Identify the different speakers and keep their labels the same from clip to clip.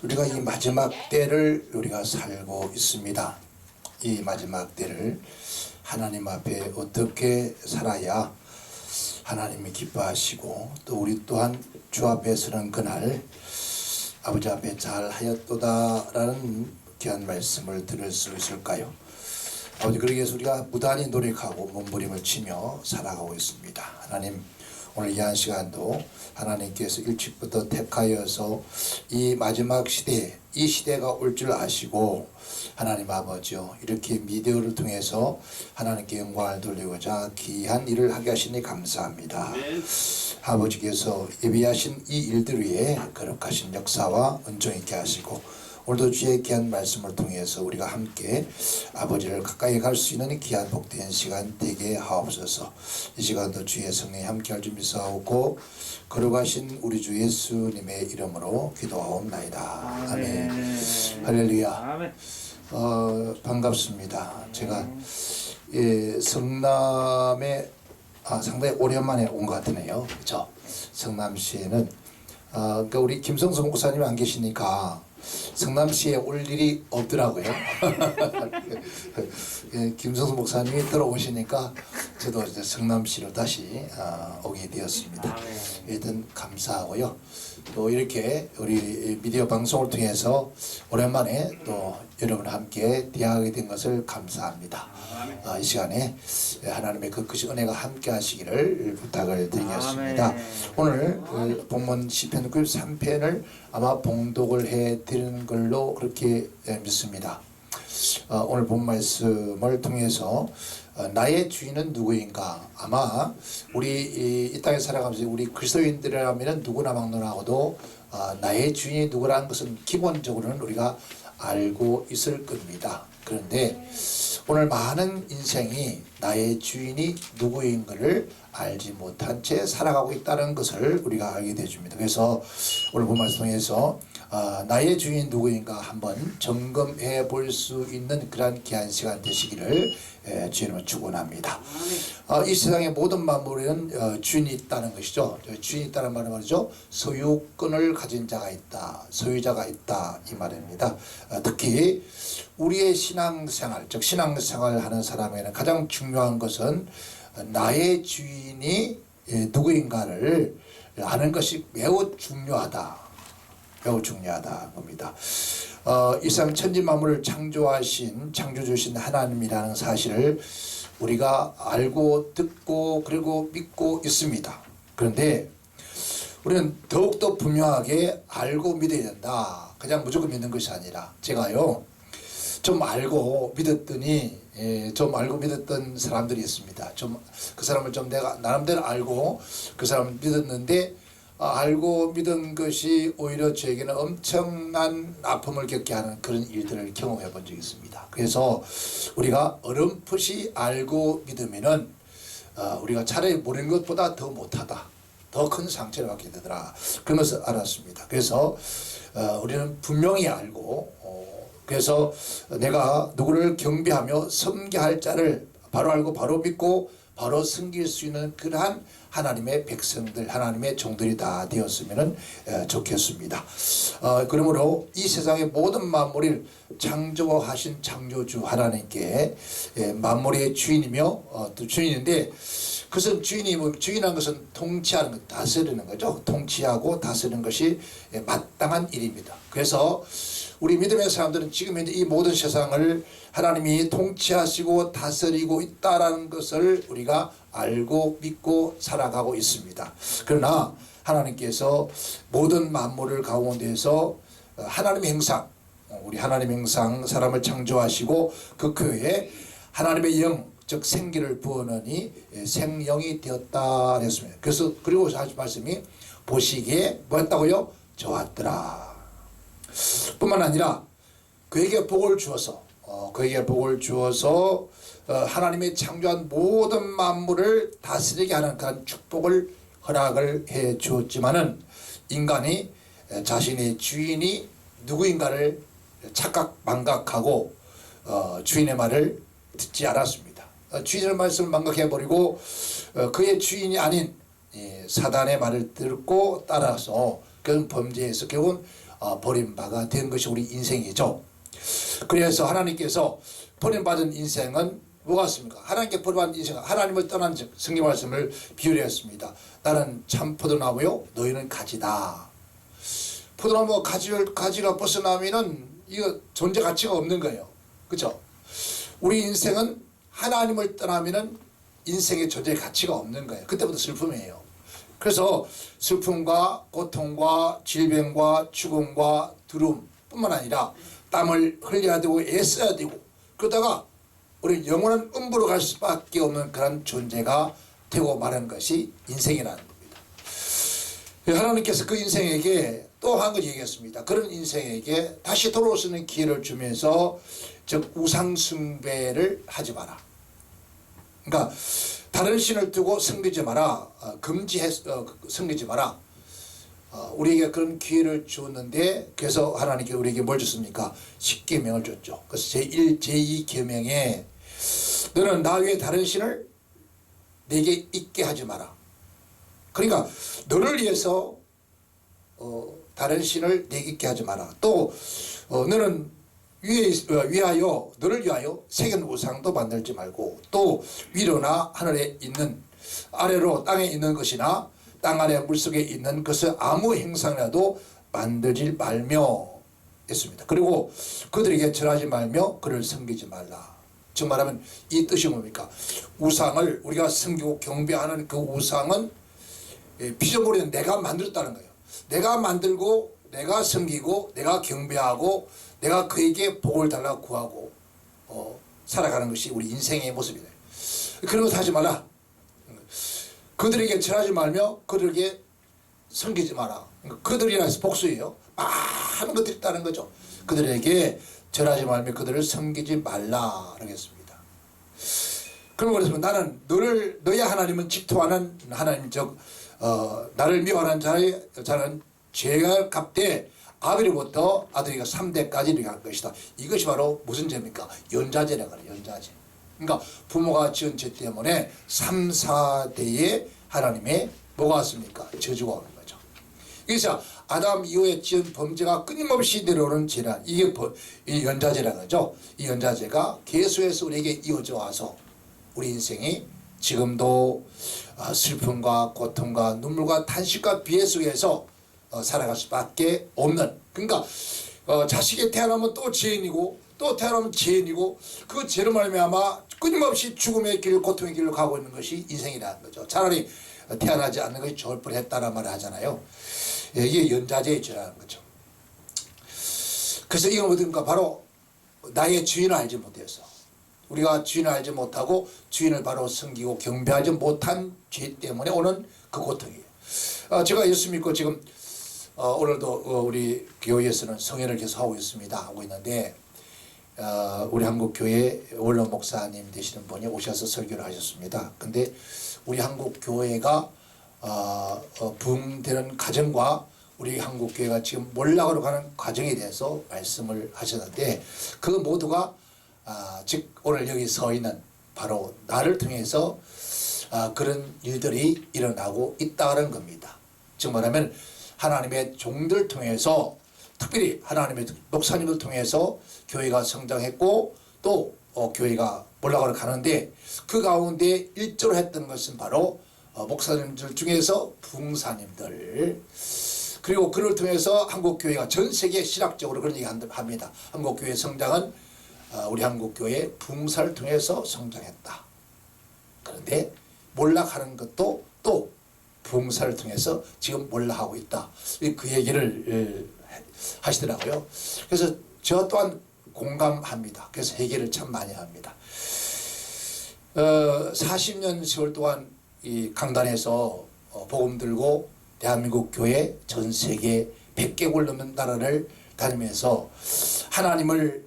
Speaker 1: 우리가 이 마지막 때를 우리가 살고 있습니다. 이 마지막 때를 하나님 앞에 어떻게 살아야 하나님이 기뻐하시고 또 우리 또한 주 앞에 서는 그날 아버지 앞에 잘하였도다라는 귀한 말씀을 들을 수 있을까요? 아버지, 그러기 위해서 우리가 무단히 노력하고 몸부림을 치며 살아가고 있습니다. 하나님, 오늘 이 한 시간도 하나님께서 일찍부터 택하여서 이 마지막 시대, 이 시대가 올 줄 아시고 하나님 아버지요, 이렇게 미디어를 통해서 하나님께 영광을 돌리고자 귀한 일을 하게 하시니 감사합니다. 아버지께서 예비하신 이 일들 위에 거룩하신 역사와 은총 있게 하시고 오늘도 주의 귀한 말씀을 통해서 우리가 함께 아버지를 가까이 갈 수 있는 귀한 복된 시간 되게 하옵소서. 이 시간도 주의 성령이 함께 할 줄 믿사오고 거룩하신 우리 주 예수님의 이름으로 기도하옵나이다. 아멘. 할렐루야.
Speaker 2: 아멘.
Speaker 1: 반갑습니다. 제가 성남에 상당히 오랜만에 온 것 같으네요. 그렇죠? 성남시에는 그러니까 우리 김성수 목사님이 안 계시니까 성남시에 올 일이 없더라고요. 김성수 목사님이 들어오시니까 저도 이제 성남시로 다시 오게 되었습니다. 일단 감사하고요. 또 이렇게 우리 미디어 방송을 통해서 오랜만에 또 여러분과 함께 대화하게 된 것을 감사합니다. 이 시간에 하나님의 그 크신 은혜가 함께 하시기를 부탁을 드리겠습니다. 오늘 본문 시편 93편을 아마 봉독을 해 드리는 걸로 그렇게 믿습니다. 오늘 본 말씀을 통해서 나의 주인은 누구인가? 아마 우리 이 땅에 살아가면서 우리 그리스도인들이라면 누구나 막론하고도 나의 주인이 누구라는 것은 기본적으로는 우리가 알고 있을 겁니다. 그런데 오늘 많은 인생이 나의 주인이 누구인 것을 알지 못한 채 살아가고 있다는 것을 우리가 알게 되줍니다. 그래서 오늘 본 말씀 통해서 나의 주인이 누구인가 한번 점검해 볼 수 있는 그러한 귀한 시간 되시기를 주님을 축원합니다. 이 세상의 모든 만물에는 주인이 있다는 것이죠. 주인이 있다는 말은 말이죠. 소유권을 가진 자가 있다. 소유자가 있다. 이 말입니다. 특히 우리의 신앙생활, 즉 신앙생활을 하는 사람에게는 가장 중요한 것은 나의 주인이 누구인가를 아는 것이 매우 중요하다. 매우 중요하다 겁니다. 이 세상 천지 만물을 창조하신 창조주신 하나님이라는 사실을 우리가 알고 듣고 그리고 믿고 있습니다. 그런데 우리는 더욱더 분명하게 알고 믿어야 된다. 그냥 무조건 믿는 것이 아니라 제가요 좀 알고 믿었더니 좀 알고 믿었던 사람들이 있습니다. 좀 그 사람을 좀 내가 나름대로 알고 그 사람을 믿었는데 알고 믿은 것이 오히려 저에게는 엄청난 아픔을 겪게 하는 그런 일들을 경험해 본 적이 있습니다. 그래서 우리가 어렴풋이 알고 믿으면은 우리가 차라리 모르는 것보다 더 못하다, 더 큰 상처를 받게 되더라, 그런 것을 알았습니다. 그래서 우리는 분명히 알고 그래서 내가 누구를 경배하며 섬겨할 자를 바로 알고 바로 믿고 바로 섬길 수 있는 그러한 하나님의 백성들, 하나님의 종들이 다 되었으면 좋겠습니다. 그러므로 이 세상의 모든 만물을 창조하신 창조주 하나님께 만물의 주인이며 또 주인인데 그것은 주인한 것은 통치하는 것, 다스리는 거죠. 통치하고 다스리는 것이 마땅한 일입니다. 그래서 우리 믿음의 사람들은 지금 이 모든 세상을 하나님이 통치하시고 다스리고 있다라는 것을 우리가 알고 믿고 살아가고 있습니다. 그러나 하나님께서 모든 만물을 가운데서 하나님의 형상, 우리 하나님의 형상 사람을 창조하시고 그 교회에 하나님의 영, 즉 생기를 부어넣으니 생영이 되었다 했습니다. 그래서 그리고 하신 말씀이 보시기에 뭐였다고요? 좋았더라. 뿐만 아니라 그에게 복을 주어서 하나님의 창조한 모든 만물을 다스리게 하는 그런 축복을 허락을 해 주었지만은 인간이 자신의 주인이 누구인가를 착각 망각하고 주인의 말을 듣지 않았습니다. 주인의 말씀을 망각해버리고 그의 주인이 아닌 사단의 말을 듣고 따라서 그런 범죄에서 결국은 버림받아 된 것이 우리 인생이죠. 그래서 하나님께서 버림받은 인생은 뭐가 있습니까? 하나님께 버림받은 인생은 하나님을 떠난 성경 말씀을 비유했습니다. 나는 참 포도나무요 너희는 가지다. 포도나무 가지가 벗어나면은 이거 존재 가치가 없는 거예요. 그렇죠? 우리 인생은 하나님을 떠나면은 인생의 존재 가치가 없는 거예요. 그때부터 슬픔이에요. 그래서 슬픔과 고통과 질병과 죽음과 두려움 뿐만 아니라 땀을 흘려야 되고 애써야 되고 그러다가 우리 영원한 음부로 갈 수밖에 없는 그런 존재가 되고 마는 것이 인생이라는 겁니다. 하나님께서 그 인생에게 또 한 가지 얘기했습니다. 그런 인생에게 다시 돌아올 수 있는 기회를 주면서 즉 우상 숭배를 하지 마라. 그러니까 다른 신을 두고 섬기지 마라. 섬기지 마라. 우리에게 그런 기회를 주었는데 그래서 하나님께 우리에게 뭘 줬습니까? 십계명을 줬죠. 그래서 제1, 제2계명에 너는 나 외에 다른 신을 내게 있게 하지 마라. 그러니까 너를 위해서 다른 신을 내게 있게 하지 마라. 또 너는 너를 위하여 새긴 우상도 만들지 말고 또 위로나 하늘에 있는 아래로 땅에 있는 것이나 땅 아래 물속에 있는 것을 아무 형상이라도 만들지 말며 했습니다. 그리고 그들에게 절하지 말며 그를 섬기지 말라. 즉 말하면 이 뜻이 뭡니까? 우상을 우리가 섬기고 경배하는 그 우상은 피조물인 내가 만들었다는 거예요. 내가 만들고 내가 섬기고 내가 경배하고 내가 그에게 복을 달라고 구하고 살아가는 것이 우리 인생의 모습이다. 그런 것 하지 마라. 그들에게 절하지 말며 그들에게 섬기지 마라. 그들이라 해서 복수예요. 많은 것들이 있다는 거죠. 그들에게 절하지 말며 그들을 섬기지 말라 그러겠습니다. 그럼 그래서 나는 너의 하나님은 질투하는 하나님 즉 나를 미워하는 자는 죄가 갚되 아비로부터 아들이가 3대까지 이렇게 할 것이다. 이것이 바로 무슨 죄입니까? 연자죄라고 해요. 연자죄. 그러니까 부모가 지은 죄 때문에 3, 4대에 하나님의 뭐가 왔습니까? 저주가 오는 거죠. 그래서 아담 이후에 지은 범죄가 끊임없이 내려오는 죄란 이게 이 연자죄라는 거죠. 이 연자죄가 계속해서 우리에게 이어져 와서 우리 인생이 지금도 슬픔과 고통과 눈물과 탄식과 비애 속에서 살아갈 수밖에 없는 그러니까 자식이 태어나면 또 죄인이고 또 태어나면 죄인이고 그 죄로 말미암아 끊임없이 죽음의 길 고통의 길로 가고 있는 것이 인생이라는 거죠. 차라리 태어나지 않는 것이 좋을 뻔했다는 말을 하잖아요. 이게 연자제의 죄라는 거죠. 그래서 이건 어딘가 바로 나의 주인을 알지 못해서 우리가 주인을 알지 못하고 주인을 바로 섬기고 경배하지 못한 죄 때문에 오는 그 고통이에요. 제가 예수 믿고 지금 오늘도 우리 교회에서는 성회를 계속 하고 있는데 우리 한국교회 원로 목사님 되시는 분이 오셔서 설교를 하셨습니다. 근데 우리 한국교회가 부흥되는 과정과 우리 한국교회가 지금 몰락으로 가는 과정에 대해서 말씀을 하셨는데 그 모두가 즉 오늘 여기 서 있는 바로 나를 통해서 그런 일들이 일어나고 있다는 겁니다. 즉 말하면 하나님의 종들 통해서 특별히 하나님의 목사님을 통해서 교회가 성장했고 또 교회가 몰락으로 가는데 그 가운데 일조를 했던 것은 바로 목사님들 중에서 부흥사님들 그리고 그를 통해서 한국교회가 전 세계 신학적으로 그런 얘기 합니다. 한국교회 성장은 우리 한국교회 부흥사를 통해서 성장했다. 그런데 몰락하는 것도 또 부흥사를 통해서 지금 몰락하고 있다. 그 얘기를 하시더라고요. 그래서 저 또한 공감합니다. 그래서 회개를 참 많이 합니다. 40년 세월 동안 이 강단에서 복음 들고 대한민국 교회 전 세계 100개국을 넘는 나라를 다니면서 하나님을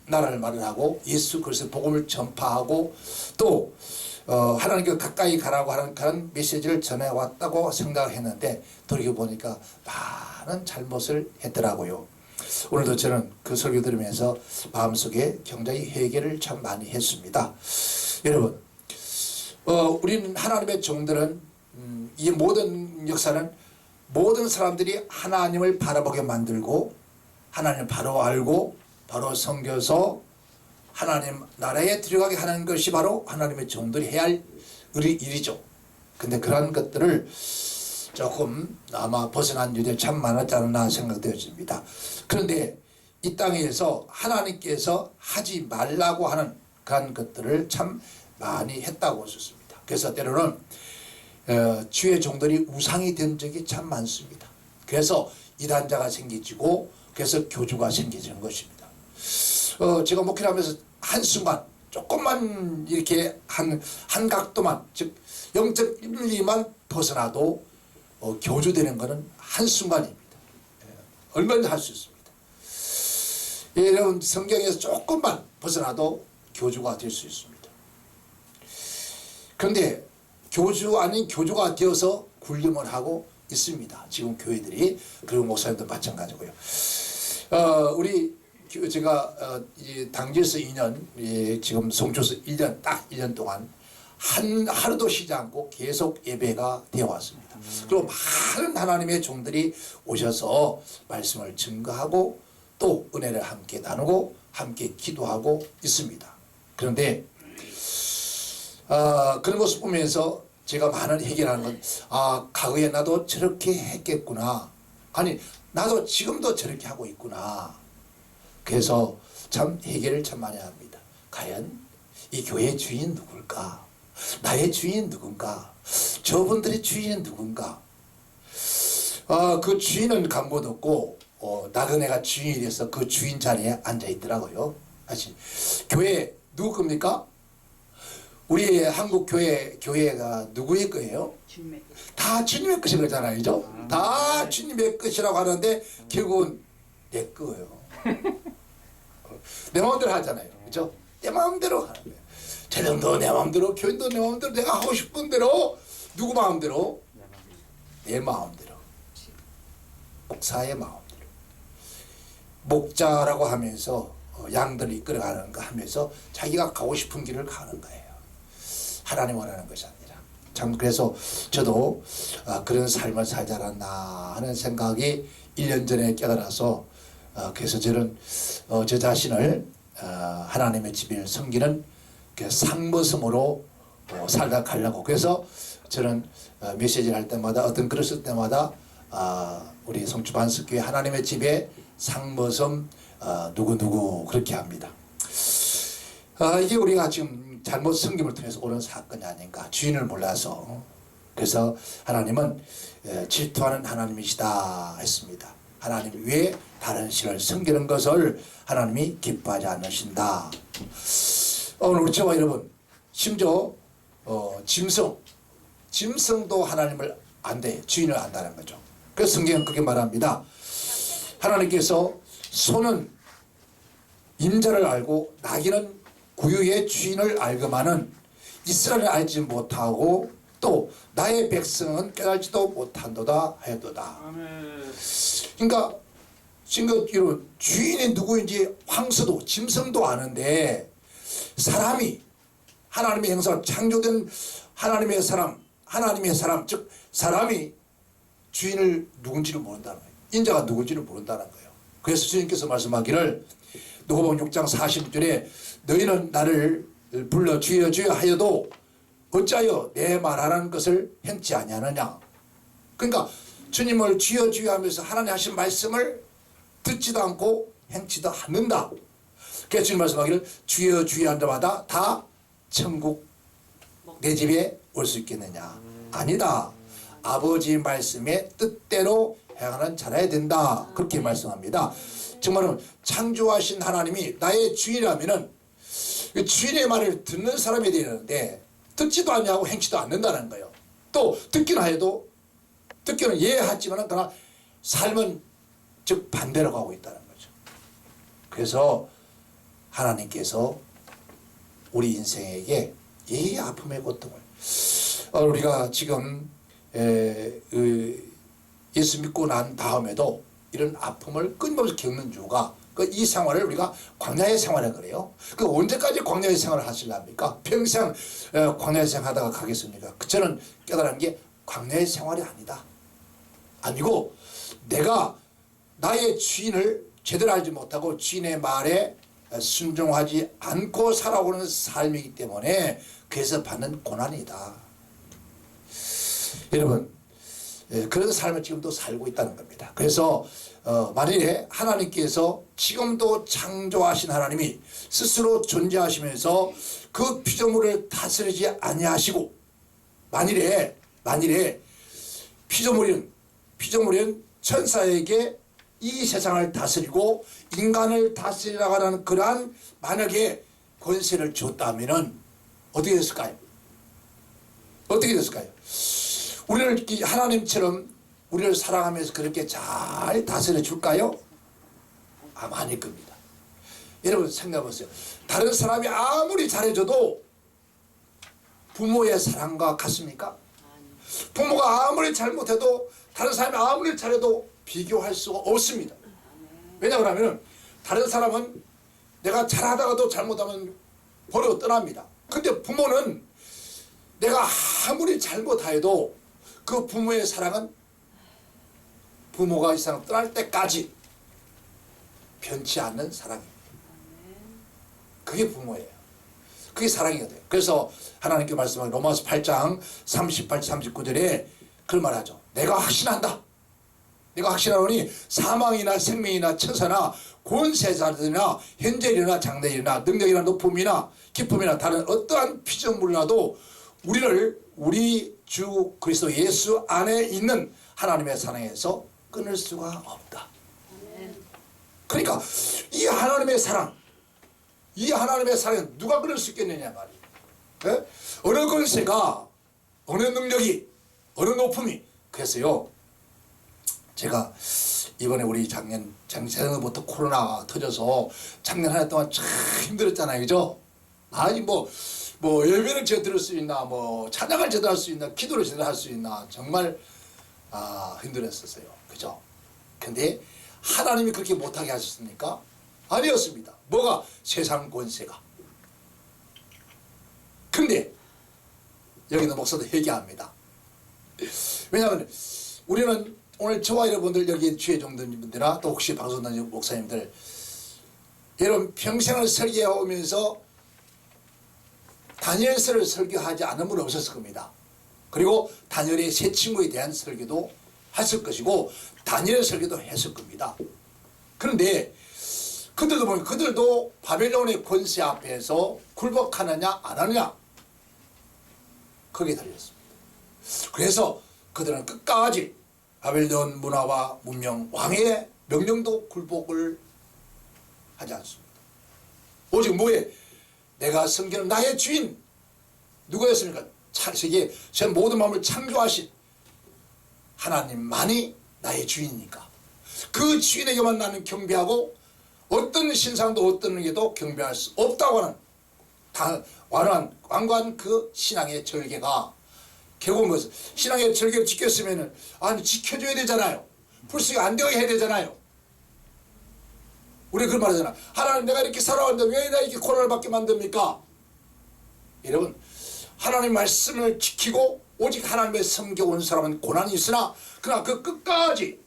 Speaker 1: 나라를 말을 하고 예수 그리스도 복음을 전파하고 또 하나님께 가까이 가라고 하는 그런 메시지를 전해왔다고 생각을 했는데 돌이켜보니까 많은 잘못을 했더라고요. 오늘도 저는 그 설교 들으면서 마음속에 굉장히 회개를 참 많이 했습니다. 여러분 우리는 하나님의 종들은 이 모든 역사는 모든 사람들이 하나님을 바라보게 만들고 하나님을 바로 알고 바로 섬겨서 하나님 나라에 들어가게 하는 것이 바로 하나님의 종들이 해야 할 일이죠. 근데 그런 것들을 조금 아마 벗어난 일이 참 많았지 않나 생각되어집니다. 그런데 이 땅에서 하나님께서 하지 말라고 하는 그런 것들을 참 많이 했다고 했습니다. 그래서 때로는 주의 종들이 우상이 된 적이 참 많습니다. 그래서 이단자가 생기지고 그래서 교주가 생기는 것입니다. 제가 목회를 하면서 한순간 조금만 이렇게 한 각도만 즉 0.1mm만 벗어나도 교주되는 것은 한순간입니다. 얼마든지 할 수 있습니다. 여러분 성경에서 조금만 벗어나도 교주가 될 수 있습니다. 그런데 교주 아닌 교주가 되어서 군림을 하고 있습니다. 지금 교회들이. 그리고 목사님도 마찬가지고요. 우리 제가 당지에서 2년 지금 송초에서 1년 딱 1년 동안 하루도 쉬지 않고 계속 예배가 되어 왔습니다. 그리고 많은 하나님의 종들이 오셔서 말씀을 증거하고 또 은혜를 함께 나누고 함께 기도하고 있습니다. 그런데 그런 모습 보면서 제가 많은 해결하는 건 과거에 나도 저렇게 했겠구나. 아니 나도 지금도 저렇게 하고 있구나. 그래서 참 해결을 참 많이 합니다. 과연 이 교회의 주인은 누굴까? 나의 주인은 누군가? 저분들의 주인은 누군가? 그 주인은 간고도 없고 나도 내가 주인이 돼서 그 주인 자리에 앉아 있더라고요. 사실 교회 누구 겁니까? 우리 한국 교회가 누구의 거예요?
Speaker 2: 주님의
Speaker 1: 다 주님의 것인 거잖아요, 그죠? 다 주님의 것이라고 하는데 결국은 내 거예요. 내 마음대로 하잖아요, 그죠? 내 마음대로 하는 거예요. 재정도 내 마음대로, 교인도 내 마음대로, 내가 하고 싶은 대로, 누구 마음대로? 내 마음대로. 목사의 마음대로. 목자라고 하면서 양들을 이끌어가는 거 하면서 자기가 가고 싶은 길을 가는 거예요. 하나님 원하는 것이 아니라. 참 그래서 저도 그런 삶을 살지 않았나 하는 생각이 1년 전에 깨달아서 그래서 저는 저 자신을 하나님의 집을 섬기는 상모섬으로 살다 가려고. 그래서 저는 메시지를 할 때마다 어떤 글을 쓸 때마다 우리 성주 반석교회 하나님의 집에 상모섬 누구누구 그렇게 합니다. 이게 우리가 지금 잘못 섬김을 통해서 오는 사건이 아닌가. 주인을 몰라서. 그래서 하나님은 질투하는 하나님이시다 했습니다. 하나님 외에 다른 신을 섬기는 것을 하나님이 기뻐하지 않으신다. 오늘 우리 저와 여러분 심지어 짐승도 하나님을 안돼, 주인을 안다는 거죠. 그래서 성경은 그렇게 말합니다. 하나님께서 소는 임자를 알고 나귀는 구유의 주인을 알거만은 이스라엘을 알지 못하고 또 나의 백성은 깨달지도 못한도다 하였도다. 그러니까 지금 이런 주인이 누구인지 황소도 짐승도 아는데 사람이 하나님의 형상 창조된 하나님의 사람 즉 사람이 주인을 누군지를 모른다는 거예요. 인자가 누군지를 모른다는 거예요. 그래서 주님께서 말씀하기를 누가복음 6장 46절에 너희는 나를 불러 주여 주여 하여도 어찌하여 내 말하는 것을 행치 아니하느냐. 그러니까 주님을 주여 주여 하면서 하나님 하신 말씀을 듣지도 않고 행치도 않는다. 그래서 주님 말씀하기를 주여 주여 한 자마다 다 천국 내 집에 올 수 있겠느냐. 아니다. 아버지 말씀의 뜻대로 행하는 자라야 된다. 그렇게 말씀합니다. 정말은 창조하신 하나님이 나의 주인이라면은 주인의 말을 듣는 사람이 되는데 듣지도 않냐고 행치도 않는다는 거예요. 또 듣기는 하여도 듣기는 이해하지만 그러나 삶은 즉 반대로 가고 있다는 거죠. 그래서 하나님께서 우리 인생에게 이 아픔의 고통을 우리가 지금 예수 믿고 난 다음에도 이런 아픔을 끊임없이 겪는 이유가 이 생활을 우리가 광야의 생활을 그래요. 언제까지 광야의 생활을 하실랍니까? 평생 광야의 생활 하다가 가겠습니까? 저는 깨달은 게 광야의 생활이 아니다. 아니고 내가 나의 주인을 제대로 알지 못하고 주인의 말에 순종하지 않고 살아오는 삶이기 때문에 그래서 받는 고난이다. 여러분, 그런 삶을 지금도 살고 있다는 겁니다. 그래서 만일에 하나님께서 지금도 창조하신 하나님이 스스로 존재하시면서 그 피조물을 다스리지 아니하시고 만일에 피조물은 천사에게 이 세상을 다스리고 인간을 다스리라고 그러한 만약에 권세를 줬다면은 어떻게 됐을까요? 어떻게 됐을까요? 우리를 하나님처럼 우리를 사랑하면서 그렇게 잘 다스려 줄까요? 아마 아닐 겁니다. 여러분 생각해보세요. 다른 사람이 아무리 잘해줘도 부모의 사랑과 같습니까? 부모가 아무리 잘못해도 다른 사람이 아무리 잘해도 비교할 수가 없습니다. 왜냐 그러면 다른 사람은 내가 잘하다가도 잘못하면 버리고 떠납니다. 근데 부모는 내가 아무리 잘못해도 그 부모의 사랑은 부모가 이 세상 떠날 때까지 변치 않는 사랑입니다. 그게 부모예요. 그게 사랑이거든요. 그래서 하나님께 말씀한 로마서 8장 38, 39절에 그런 말하죠. 내가 확신한다. 내가 확신하노니 사망이나 생명이나 천사나 권세자들이나 현재일이나 장래일이나 능력이나 높음이나 기쁨이나 다른 어떠한 피조물이라도 우리를 우리 주 그리스도 예수 안에 있는 하나님의 사랑에서 끊을 수가 없다. 그러니까 이 하나님의 사랑, 이 하나님의 사랑은 누가 끊을 수 있겠느냐 말이에요. 네? 어느 권세가, 어느 능력이, 어느 높음이. 그래서요 제가 이번에 우리 작년부터 코로나가 터져서 작년 한 해 동안 참 힘들었잖아요. 그죠? 아니 뭐 예배를 제대로 들을 수 있나, 뭐 찬양을 제대로 할 수 있나, 기도를 제대로 할 수 있나, 정말 힘들었었어요. 그죠? 근데 하나님이 그렇게 못하게 하셨습니까? 아니었습니다. 뭐가? 세상 권세가. 근데 여기는 목사도 회개합니다. 왜냐하면 우리는 오늘 저와 여러분들 여기 주의 종들이나 또 혹시 방송 다니는 목사님들 여러분 평생을 설교해 오면서 다니엘서를 설교하지 않은 분 없었을 겁니다. 그리고 다니엘의 새 친구에 대한 설교도 했을 것이고 다니엘 설교도 했을 겁니다. 그런데 그들도 보면 그들도 바벨론의 권세 앞에서 굴복하느냐 안 하느냐 거기에 달렸습니다. 그래서 그들은 끝까지 바벨론 문화와 문명 왕의 명령도 굴복을 하지 않습니다. 오직 뭐에 내가 섬기는 나의 주인 누구였습니까? 세계 제 모든 마음을 창조하신 하나님만이 나의 주인이니까 그 주인에게만 나는 경배하고 어떤 신상도 어떤 게도 경배할 수 없다고 하는 완고한 그 신앙의 절개가 결국은 무엇은 신앙의 절개를 지켰으면 아니 지켜줘야 되잖아요. 불씨가 안 되게 해야 되잖아요. 우리 그런 말 하잖아. 하나님 내가 이렇게 살아왔는데 왜 나 이렇게 고난을 받게 만듭니까? 여러분 하나님 말씀을 지키고 오직 하나님의 섬겨온 사람은 고난이 있으나 그러나 그 끝까지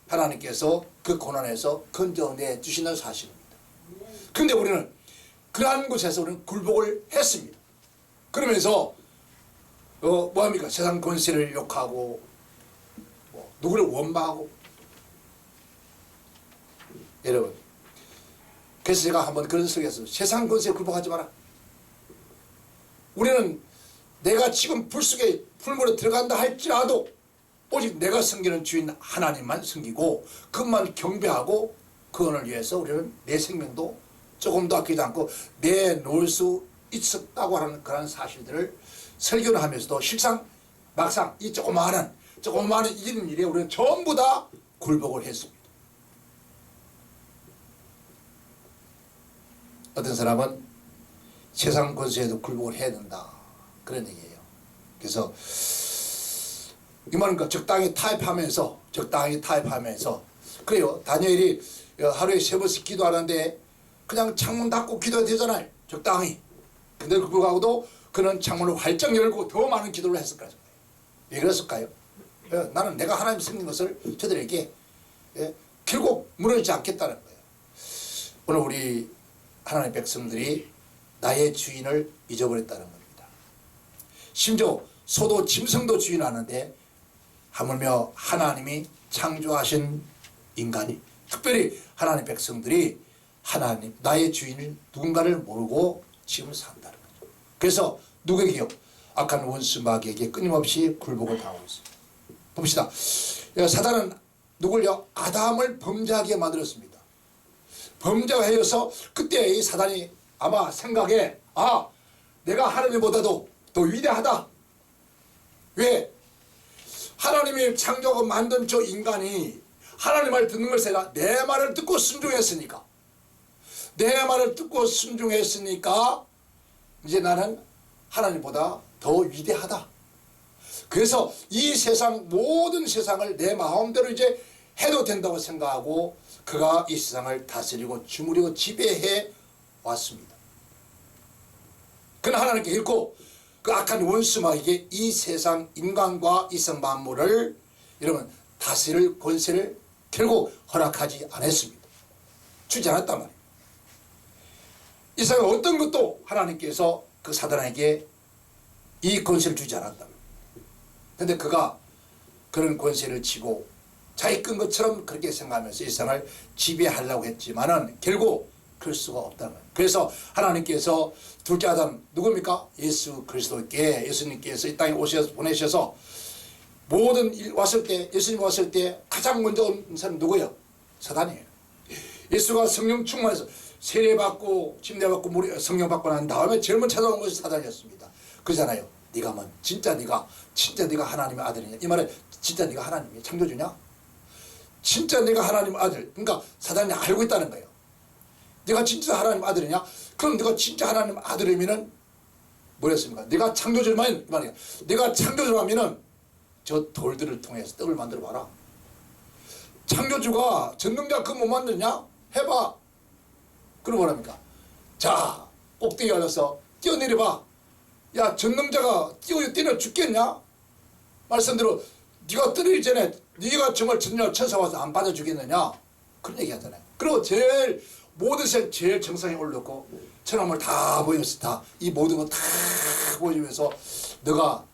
Speaker 1: 하나님께서 그 고난에서 건져내 주시는 사실입니다. 그런데 우리는 그러한 곳에서 우리는 굴복을 했습니다. 그러면서 뭐합니까? 세상 권세를 욕하고 누구를 원망하고 여러분 그래서 제가 한번 그런 설교했어요. 세상 권세에 굴복하지 마라. 우리는 내가 지금 불속에 풀물에 들어간다 할지라도 오직 내가 섬기는 주인 하나님만 섬기고 그것만 경배하고 그분을 위해서 우리는 내 생명도 조금도 아끼지 않고 내놓을 수 있었다고 하는 그런 사실들을 설교를 하면서도 실상 막상 이 조그마한 이런 일에 우리는 전부 다 굴복을 했습니다. 어떤 사람은 세상 권세에도 굴복을 해야 된다 그런 얘기예요. 그래서 이 말은 적당히 타협하면서 그래요. 다니엘이 하루에 3번씩 기도하는데 그냥 창문 닫고 기도해도 되잖아요. 적당히. 근데 불구하고도 그는 창문을 활짝 열고 더 많은 기도를 했을 거예요. 왜 그랬을까요? 나는 내가 하나님 섬긴 것을 저들에게 결국 무너지지 않겠다는 거예요. 오늘 우리 하나님의 백성들이 나의 주인을 잊어버렸다는 겁니다. 심지어 소도 짐승도 주인하는데 하물며 하나님이 창조하신 인간이, 특별히 하나님의 백성들이 하나님 나의 주인을 누군가를 모르고 지금 산다는 거죠. 그래서 누구에게요? 악한 원수 마귀에게 끊임없이 굴복을 당하고 있습니다. 봅시다. 사단은 누굴요? 아담을 범죄하게 만들었습니다. 범죄하여서 그때 이 사단이 아마 생각에 내가 하나님보다도 더 위대하다. 왜? 하나님이 창조하고 만든 저 인간이 하나님 말 듣는 것이 아니라 내 말을 듣고 순종했으니까, 내 말을 듣고 순종했으니까 이제 나는 하나님보다 더 위대하다. 그래서 이 세상, 모든 세상을 내 마음대로 이제 해도 된다고 생각하고 그가 이 세상을 다스리고 주무리고 지배해 왔습니다. 그러나 하나님께 읽고 그 악한 원수마에게 이 세상 인간과 이 세상 만물을 여러분 다스릴 권세를 결국 허락하지 않았습니다. 주지 않았단 말이에요. 이 세상 어떤 것도 하나님께서 그 사단에게 이 권세를 주지 않았단 말이에요. 그런데 그가 그런 권세를 쥐고 자기 끈 것처럼 그렇게 생각하면서 이 세상을 지배하려고 했지만은 결국 그럴 수가 없다는 거예요. 그래서 하나님께서 둘째 아담 누굽니까? 예수 그리스도께, 예수님께서 이 땅에 오셔서 보내셔서 모든 일 왔을 때, 예수님 왔을 때 가장 먼저 온 사람 누구예요? 사단이에요. 예수가 성령 충만해서 세례받고 침례받고 성령 받고 난 다음에 제일 먼저 찾아온 것이 사단이었습니다. 그러잖아요. 네가 진짜 네가 하나님의 아들이냐? 이 말은 진짜 네가 하나님의 창조주냐? 진짜 네가 하나님 아들. 그러니까 사단이 알고 있다는 거예요. 네가 진짜 하나님 아들이냐? 그럼 네가 진짜 하나님 아들이면은 뭐랬습니까? 네가 창조주라면 말이야. 네가 창조주라면은 저 돌들을 통해서 떡을 만들어 봐라. 창조주가 전능자 그 못 만드냐? 해봐. 그럼 뭐랍니까? 자, 꼭대기 올라서 뛰어내려봐. 야, 전능자가 뛰어 죽겠냐? 말씀대로 네가 떨어지기 전에 네가 정말 전혀 천사 와서 안 받아주겠느냐? 그런 얘기 하잖아요. 그리고 모든 생 제일 정상에 올렸고 천하물 다 보이면서 다 이 모든 거 다 보여주면서 너가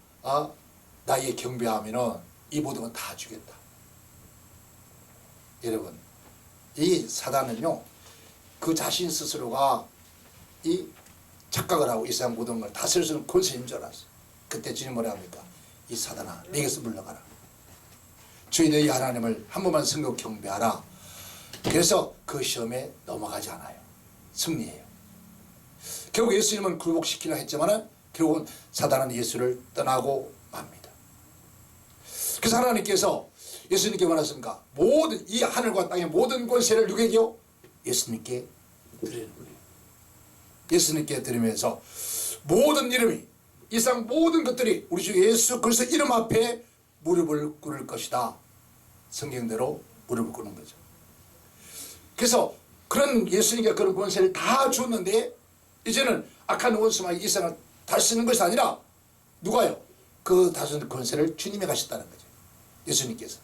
Speaker 1: 나에게 경배하면은 이 모든 건 다 주겠다. 여러분, 이 사단은요 그 자신 스스로가 이 착각을 하고 이 세상 모든 걸 다스릴 수 있는 권세인 줄 알았어. 그때 주님 뭐라 합니까? 이 사단아 내게서 물러가라. 주의 너희 하나님을 한 번만 성경 경배하라. 그래서 그 시험에 넘어가지 않아요. 승리해요. 결국 예수님은 굴복시키려 했지만은 결국은 사단은 예수를 떠나고 맙니다. 그래서 하나님께서 예수님께 말했습니까? 모든 이 하늘과 땅의 모든 권세를 누구에게요? 예수님께 드리는 거예요. 예수님께 드리면서 모든 이름이 이 세상 모든 것들이 우리 주 예수 그리스도 이름 앞에 무릎을 꿇을 것이다. 성경대로 무릎을 꿇는 거죠. 그래서 그런 예수님께 그런 권세를 다 줬는데 이제는 악한 원수마귀 이 세상을 다스리는 것이 아니라 누가요? 그 다스리는 권세를 주님이 가셨다는 거죠. 예수님께서.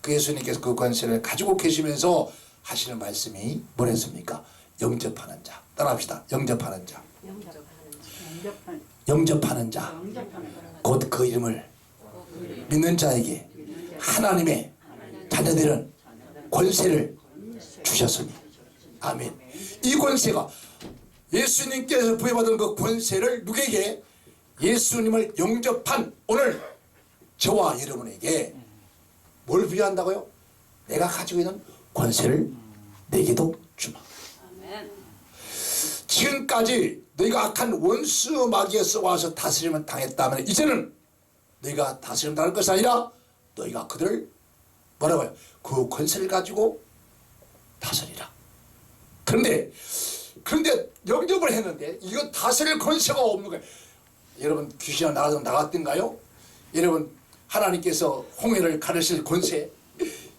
Speaker 1: 그 예수님께서 그 권세를 가지고 계시면서 하시는 말씀이 뭐랬습니까? 영접하는 자. 따라합시다. 영접하는 자. 영접하는 자. 곧 그 이름을 믿는 자에게 하나님의 자녀들은 권세를 주셨으니. 아멘. 이 권세가 예수님께서 부여받은 그 권세를 누구에게? 예수님을 영접한 오늘 저와 여러분에게 뭘 부여한다고요? 내가 가지고 있는 권세를 내게도 주마. 지금까지 너희가 악한 원수 마귀에서 와서 다스림을 당했다면 이제는 너희가 다스림 당할 것이 아니라 너희가 그들을 뭐라고요? 그 권세를 가지고 다스리라. 그런데 영접을 했는데 이거 다스릴 권세가 없는 거예요. 여러분 귀신이 나갔던가요? 여러분 하나님께서 홍해를 가르칠 권세,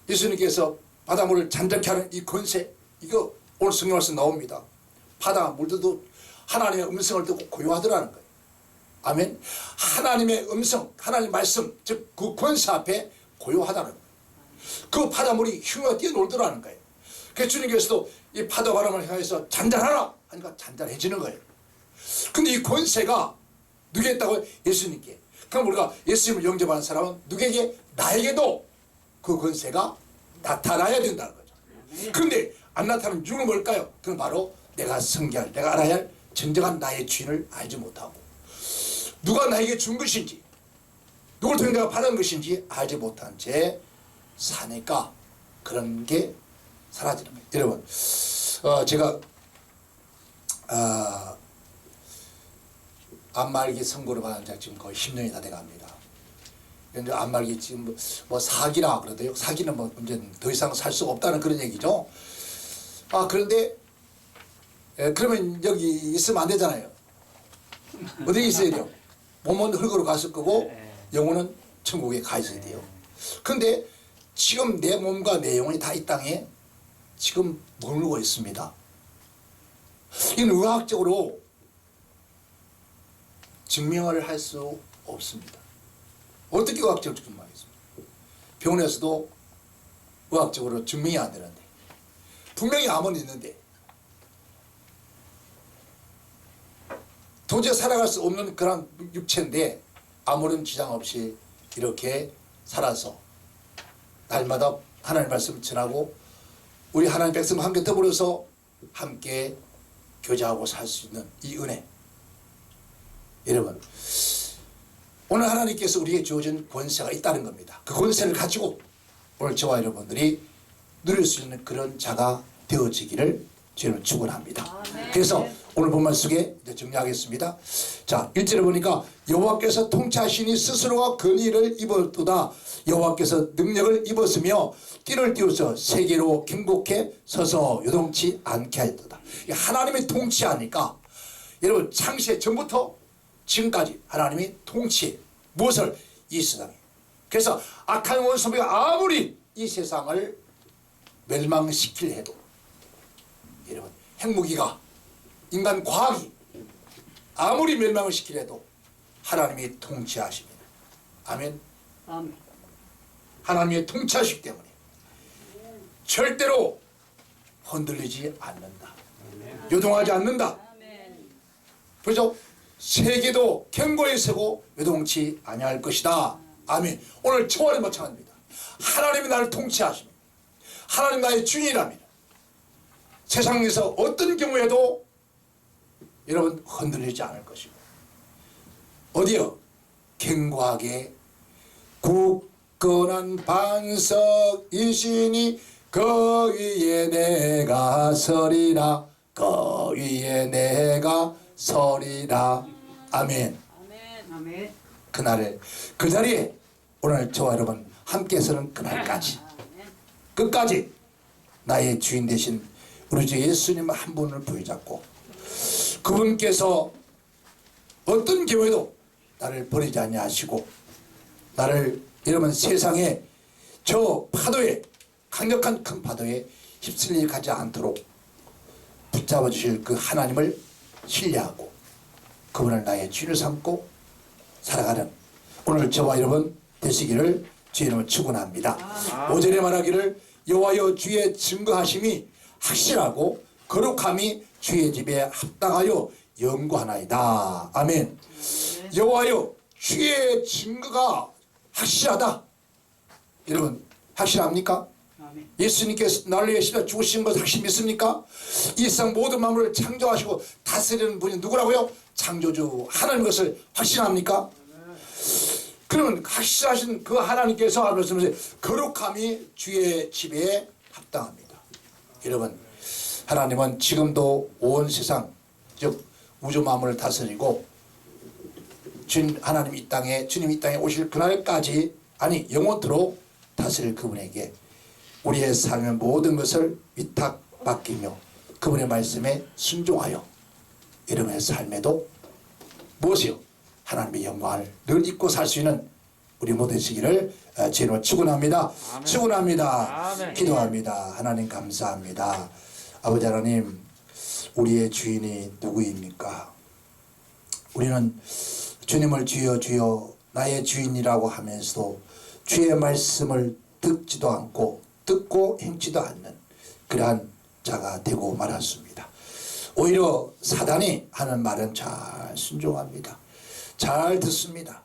Speaker 1: 예수님께서 바닷물을 잔뜩케 하는 이 권세, 이거 오늘 성경 말씀 나옵니다. 바다 물들도 하나님의 음성을 듣고 고요하더라는 거예요. 아멘. 하나님의 음성, 하나님의 말씀, 즉 그 권세 앞에 고요하다는 거예요. 그 바닷물이 흉가 뛰어놀더라는 거예요. 그래서 주님께서도 이 파도 바람을 향해서 잔잔하라 하니까 잔잔해지는 거예요. 근데 이 권세가 누구에 있다고? 예수님께. 그럼 우리가 예수님을 영접하는 사람은 누구에게? 나에게도 그 권세가 나타나야 된다는 거죠. 그런데 안 나타나면 이유는 뭘까요? 그건 바로 내가 섬겨야 할, 내가 알아야 할 진정한 나의 주인을 알지 못하고, 누가 나에게 준 것인지, 누굴 통해 내가 받은 것인지 알지 못한 채 사니까 그런 게 사라지는 거예요. 여러분, 제가 안말기 선고를 받은 지 지금 거의 10년이 다 돼갑니다. 그런데 안말기 지금 뭐 사기라 그러대요. 사기는 뭐 문제는 더 이상 살 수가 없다는 그런 얘기죠. 그런데 그러면 여기 있으면 안 되잖아요. 어디 있어야 돼요? 몸은 흙으로 갔을 거고 영혼은 천국에 가 있어야 돼요. 그런데 지금 내 몸과 내 영혼이 다 이 땅에 지금 머물고 있습니다. 이건 의학적으로 증명을 할 수 없습니다. 어떻게 의학적으로 증명하겠습니까? 병원에서도 의학적으로 증명이 안 되는데, 분명히 암은 있는데 도저히 살아갈 수 없는 그런 육체인데 아무런 지장 없이 이렇게 살아서 날마다 하나님 말씀을 전하고 우리 하나님 백성과 함께 더불어서 함께 교제하고 살 수 있는 이 은혜, 여러분, 오늘 하나님께서 우리에게 주어진 권세가 있다는 겁니다. 그 권세를 가지고 오늘 저와 여러분들이 누릴 수 있는 그런 자가 되어지기를 주님을 축원합니다. 그래서 오늘 본문 속에 정리하겠습니다. 자, 1절에 보니까 여호와께서 통치하시니 스스로가 근위를 입었도다. 여호와께서 능력을 입었으며 띠를 띄워서 세계로 경곡해 서서 요동치 않게 하였도다. 하나님이 통치하니까 여러분, 창세 전부터 지금까지 하나님이 통치, 무엇을? 이 세상에. 그래서 악한 원수가 아무리 이 세상을 멸망시킬 해도, 여러분, 핵무기가, 인간 과학이 아무리 멸망을 시킬 해도 하나님이 통치하십니다. 아멘.
Speaker 2: 아멘.
Speaker 1: 하나님이 통치하시기 때문에 절대로 흔들리지 않는다. 요동하지 않는다. 그래서 세계도 경고에 서고 요동치 아니할 것이다. 아멘. 오늘 저와는 마찬가지입니다. 하나님이 나를 통치하십니다. 하나님 나의 주인이랍니다. 세상에서 어떤 경우에도 여러분 흔들리지 않을 것이고, 어디요? 견고하게 굳건한 반석이시니 그 위에 내가 서리라. 그 위에 내가 서리라. 아멘.
Speaker 2: 아멘.
Speaker 1: 그날을, 그 자리에 오늘 저와 여러분 함께 서는 그날까지, 끝까지 나의 주인 되신 우리 주 예수님 한 분을 부여잡고 그분께서 어떤 경우에도 나를 버리지 아니하시고 나를 여러분 세상에 저 파도에, 강력한 큰 파도에 휩쓸려 가지 않도록 붙잡아 주실 그 하나님을 신뢰하고 그분을 나의 주인을 삼고 살아가는 오늘 저와 여러분 되시기를 주의 이름으로 축원합니다. 5절에 말하기를 여호와여 주의 증거하심이 확실하고 거룩함이 주의 집에 합당하여 연구하나이다. 아멘. 여호와여 주의 증거가 확실하다. 여러분 확실합니까?
Speaker 2: 아멘.
Speaker 1: 예수님께서 나를 위해 죽으신 것 확실히 믿습니까? 이 세상 모든 만물을 창조하시고 다스리는 분이 누구라고요? 창조주 하나님 것을 확신합니까? 그러면 확실하신 그 하나님께서 말씀하세요. 거룩함이 주의 집에 합당합니다. 여러분, 하나님은 지금도 온 세상, 즉 우주 만물을 다스리고 하나님 이 땅에, 주님 이 땅에 오실 그날까지, 아니 영원토록 다스릴 그분에게 우리의 삶의 모든 것을 위탁맡기며 그분의 말씀에 순종하여 여러분의 삶에도 무엇이요? 하나님의 영광을 늘 잊고 살 수 있는 우리 모두 되시기를 주님으로 축원합니다. 축원합니다. 기도합니다. 하나님 감사합니다. 아버지 하나님, 우리의 주인이 누구입니까? 우리는 주님을 주여 주여 나의 주인이라고 하면서도 주의 말씀을 듣지도 않고 듣고 행치도 않는 그러한 자가 되고 말았습니다. 오히려 사단이 하는 말은 잘 순종합니다. 잘 듣습니다.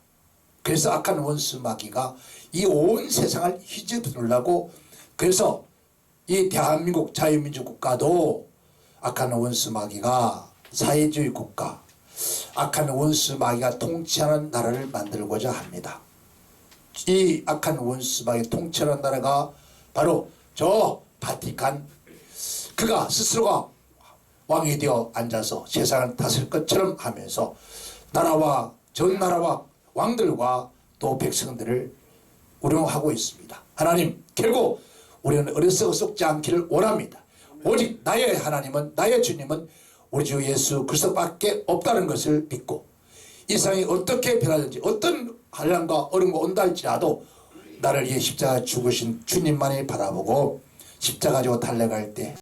Speaker 1: 그래서 악한 원수 마귀가 이 온 세상을 휘저으려고, 그래서 이 대한민국 자유민주 국가도 악한 원수 마귀가 사회주의 국가, 악한 원수 마귀가 통치하는 나라를 만들고자 합니다. 이 악한 원수 마귀가 통치하는 나라가 바로 저 바티칸, 그가 스스로가 왕이 되어 앉아서 세상을 다스릴 것처럼 하면서 나라와 전 나라와 왕들과 또 백성들을 우롱하고 있습니다. 하나님, 결국 우리는 어리석어 속지 않기를 원합니다. 오직 나의 하나님은, 나의 주님은 우리 주 예수 그리스도밖에 없다는 것을 믿고, 이 세상이 어떻게 변하든지 어떤 환난과 어려움과 온다 할지라도 나를 위해 십자가 죽으신 주님만이 바라보고 십자가 지고 달려갈 때